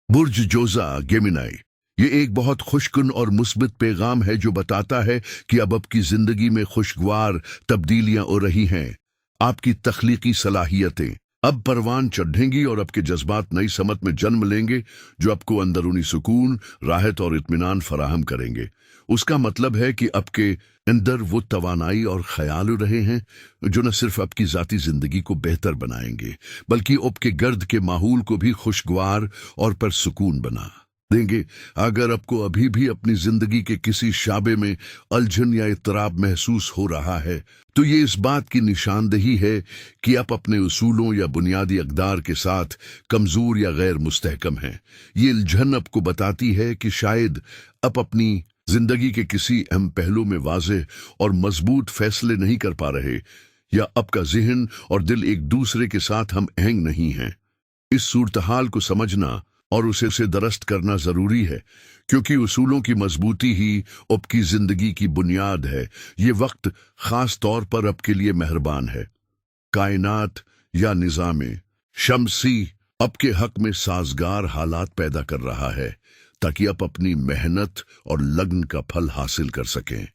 बुर्ज जोजा गेमिनाई। ये एक बहुत खुशकुन और मुस्बित पैगाम है जो बताता है कि अब आपकी जिंदगी में खुशगवार तब्दीलियां हो रही हैं। आपकी तख्लीकी सलाहियतें अब परवान चढ़ेंगी और आपके जज्बात नई समत में जन्म लेंगे जो आपको अंदरूनी सुकून, राहत और इत्मीनान फराहम करेंगे। उसका मतलब है कि आपके अंदर वो तवानाई और ख्याल रहे हैं जो न सिर्फ आपकी ज़ाती ज़िंदगी को बेहतर बनाएंगे बल्कि आपके गर्द के माहौल को भी खुशगवार और परसुकून बना देंगे। अगर आपको अभी भी अपनी जिंदगी के किसी शाबे में उलझन या इत्तराब महसूस हो रहा है तो ये इस बात की निशानदेही है कि आप अपने उसूलों या बुनियादी अक़दार के साथ कमज़ोर या गैर मुस्तहकम हैं। ये उलझन आपको बताती है कि शायद आप अपनी जिंदगी के किसी अहम पहलू में वाज़ेह और मजबूत फैसले नहीं कर पा रहे या आपका ज़हन और दिल एक दूसरे के साथ हम आहंग नहीं हैं। इस सूरत-हाल को समझना और उसे दरस्त करना जरूरी है क्योंकि उसूलों की मजबूती ही आपकी जिंदगी की बुनियाद है। ये वक्त खास तौर पर आपके लिए मेहरबान है। कायनात या निज़ामे शमसी आपके हक में साजगार हालात पैदा कर रहा है ताकि आप अपनी मेहनत और लगन का फल हासिल कर सकें।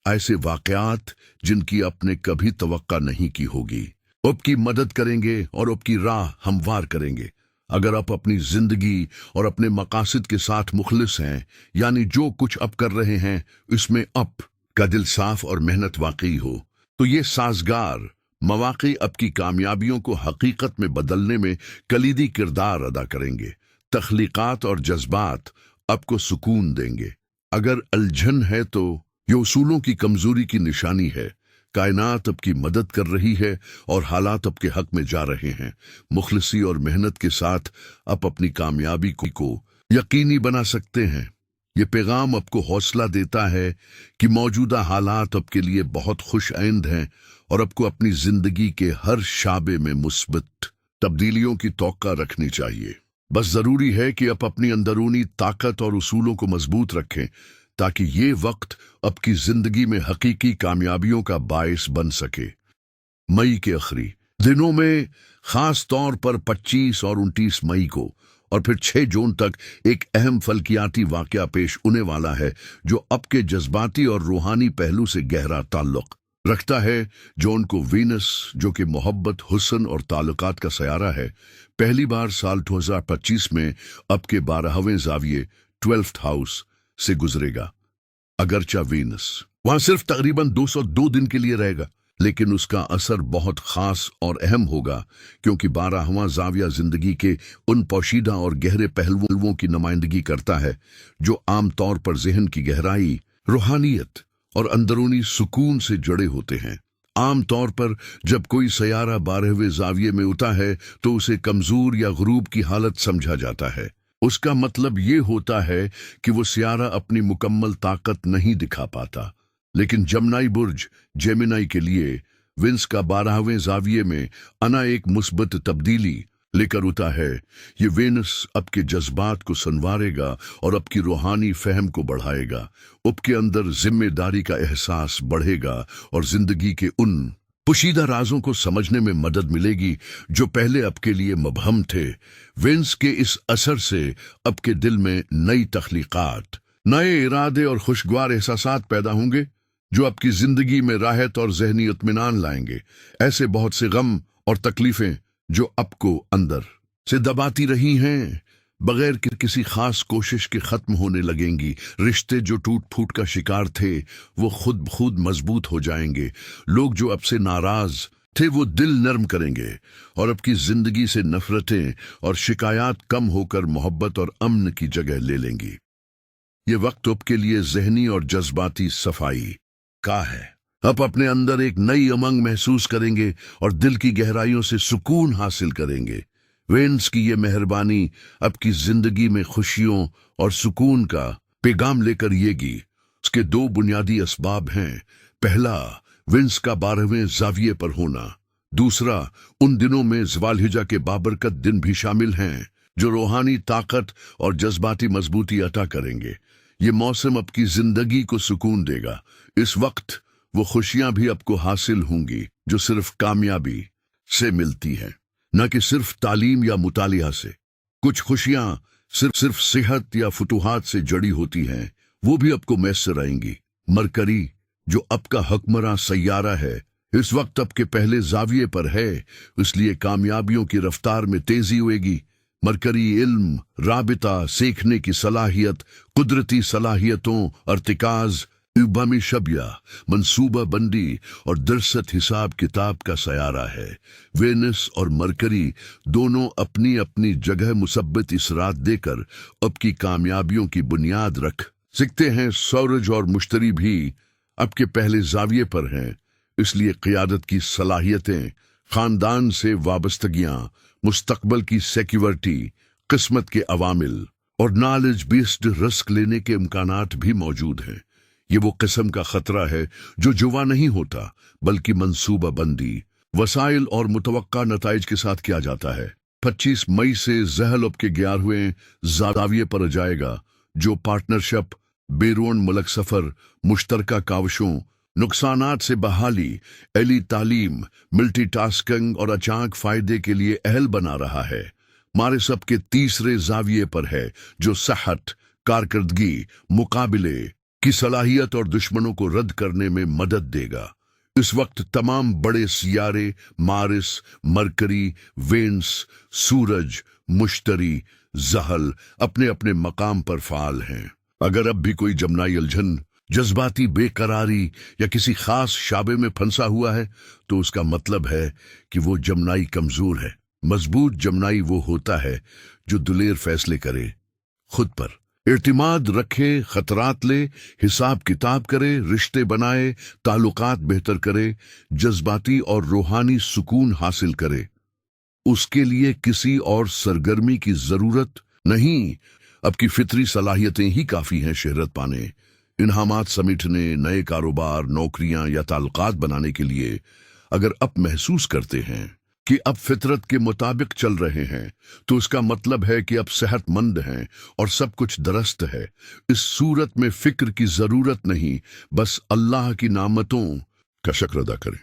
ऐसे वाक़यात जिनकी आपने कभी तवक्का नहीं की होगी आपकी मदद करेंगे और आपकी राह हमवार करेंगे। अगर आप अपनी जिंदगी और अपने मकासद के साथ मुखलिस हैं, यानी जो कुछ आप कर रहे हैं इसमें आप का दिल साफ और मेहनत वाकई हो, तो ये साजगार मौक़े आपकी कामयाबियों को हकीकत में बदलने में कलीदी किरदार अदा करेंगे। तख्लीकात और जज्बात आपको सुकून देंगे। अगर उलझन है तो ये उसूलों की कमजोरी की निशानी है। कायनात आपकी मदद कर रही है और हालात आपके हक में जा रहे हैं। मुखलिसी और मेहनत के साथ आप अपनी कामयाबी को यकीनी बना सकते हैं। ये पैगाम आपको हौसला देता है कि मौजूदा हालात आपके लिए बहुत खुश आइंद हैं और आपको अपनी जिंदगी के हर शाबे में मुस्बित तब्दीलियों की तौक़ा रखनी चाहिए। बस जरूरी है कि आप अपनी अंदरूनी ताकत और उसूलों को मजबूत रखें ताकि ये वक्त आपकी जिंदगी में हकीकी कामयाबियों का बायस बन सके। मई के आखिरी दिनों में खास तौर पर 25 और 29 मई को और फिर 6 जून तक एक अहम फल्कियाती वाक़या पेश होने वाला है जो आपके जज्बाती और रूहानी पहलू से गहरा ताल्लुक रखता है। जो उनको वीनस, जो कि मोहब्बत, हुस्न और ताल्लुकात का सयारा है, पहली बार साल 2025 में आपके 12वें ज़ाविये 12th हाउस से गुजरेगा। अगरचा वीनस वहां सिर्फ तकरीबन 202 दिन के लिए रहेगा, लेकिन उसका असर बहुत खास और अहम होगा क्योंकि 12वां ज़ाविया जिंदगी के उन पोशीदा और गहरे पहलुओं की नुमाइंदगी करता है जो आम तौर पर जहन की गहराई, रूहानियत और अंदरूनी सुकून से जुड़े होते हैं। आम तौर पर जब कोई सयारा 12वें ज़ाविये में होता है तो उसे कमजोर या गुरूब की हालत समझा जाता है। उसका मतलब ये होता है कि वो सियारा अपनी मुकम्मल ताकत नहीं दिखा पाता। लेकिन जमनाई बुर्ज जेमिनाई के लिए विंस का 12वें ज़ाविये में आना एक मुस्बत तब्दीली लेकर उता है। ये वेनस आपके जज्बात को संवारेगा और आपकी रूहानी फहम को बढ़ाएगा। आपके अंदर जिम्मेदारी का एहसास बढ़ेगा और जिंदगी के उन पोशीदा राजों को समझने में मदद मिलेगी जो पहले आपके लिए मुबहम थे। विंस के इस असर से आपके दिल में नई तख्लीकात, नए इरादे और खुशगवार एहसासात पैदा होंगे जो आपकी जिंदगी में राहत और ज़हनी इत्मीनान लाएंगे। ऐसे बहुत से गम और तकलीफें जो आपको अंदर से दबाती रही हैं बगैर किसी खास कोशिश के खत्म होने लगेंगी। रिश्ते जो टूट फूट का शिकार थे वो खुद खुद मजबूत हो जाएंगे। लोग जो आपसे नाराज थे वो दिल नरम करेंगे और आपकी जिंदगी से नफरतें और शिकायत कम होकर मोहब्बत और अमन की जगह ले लेंगी। ये वक्त आपके लिए जहनी और जज्बाती सफाई का है। आप अपने अंदर एक नई उमंग महसूस करेंगे और दिल की गहराइयों से सुकून हासिल करेंगे। वेंस की ये मेहरबानी आपकी जिंदगी में खुशियों और सुकून का पैगाम लेकर आएगी। उसके 2 बुनियादी असबाब हैं। पहला, विंस का 12वें ज़ाविये पर होना। दूसरा, उन दिनों में ज़वालहिजा के बाबरकत दिन भी शामिल हैं जो रूहानी ताकत और जज्बाती मजबूती अता करेंगे। ये मौसम आपकी जिंदगी को सुकून देगा। इस वक्त वो खुशियां भी आपको हासिल होंगी जो सिर्फ कामयाबी से मिलती हैं, न कि सिर्फ तालीम या मुतालिया से। कुछ खुशियां सिर्फ सेहत या फुतूहात से जड़ी होती हैं, वो भी आपको मैसर आएंगी। मरकरी, जो आपका हकमरां सैयारा है, इस वक्त आपके पहले जाविये पर है, इसलिए कामयाबियों की रफ्तार में तेजी होएगी। मरकरी इल्म, राबिता, सीखने की सलाहियत, कुदरती सलाहियतों, अर्तिकाज, इबामी शबिया, मंसूबा बंदी और दरसत हिसाब किताब का सयारा है। वेनस और मरकरी दोनों अपनी अपनी जगह मुसब्बत इसरात देकर आपकी कामयाबियों की बुनियाद रख सकते हैं। सूरज और मुश्तरी भी आपके पहले जाविये पर हैं, इसलिए क़ियादत की सलाहियतें, खानदान से वाबस्तगियां, मुस्तकबल की सिक्योरिटी, किस्मत के अवामिल और नॉलेज बेस्ड रिस्क लेने के इम्कानात भी मौजूद हैं। ये वो किस्म का खतरा है जो जुवा नहीं होता, बल्कि मंसूबा बंदी, वसाइल और मुतवक्का नताइज के साथ किया जाता है। 25 मई से ज़हल अब के 11वें जाविये पर जाएगा, जो पार्टनरशिप, बैरून मुल्क सफ़र, मुश्तरका काविशों, नुकसानात से बहाली, एली तालीम, मल्टीटास्किंग और अचानक फ़ायदे के लिए अहल बना रहा है। मारे सब के तीसरे जाविये पर है, जो सेहत, कारकर्दगी, मुकाबले की सलाहियत और दुश्मनों को रद्द करने में मदद देगा। इस वक्त तमाम बड़े सियारे मारिस, मरकरी, वेन्स, सूरज, मुश्तरी, ज़हल अपने अपने मकाम पर फाल हैं। अगर अब भी कोई जमनाई उलझन, जज्बाती बेकरारी या किसी खास शाबे में फंसा हुआ है, तो उसका मतलब है कि वो जमनाई कमजोर है। मजबूत जमनाई वो होता है जो दिलेर फैसले करे, खुद पर एतमाद रखे, खतरात ले, हिसाब किताब करे, रिश्ते बनाए, ताल्लुकात बेहतर करे, जज्बाती और रूहानी सुकून हासिल करे। उसके लिए किसी और सरगर्मी की जरूरत नहीं, अब की फितरी सलाहियतें ही काफी हैं शहरत पाने, इन्हामात समेटने, नए कारोबार, नौकरियां या ताल्लुकात बनाने के लिए। अगर आप महसूस करते हैं कि अब फितरत के मुताबिक चल रहे हैं, तो इसका मतलब है कि अब सेहतमंद हैं और सब कुछ दुरुस्त है। इस सूरत में फिक्र की जरूरत नहीं, बस अल्लाह की नामतों का शुक्र अदा करें।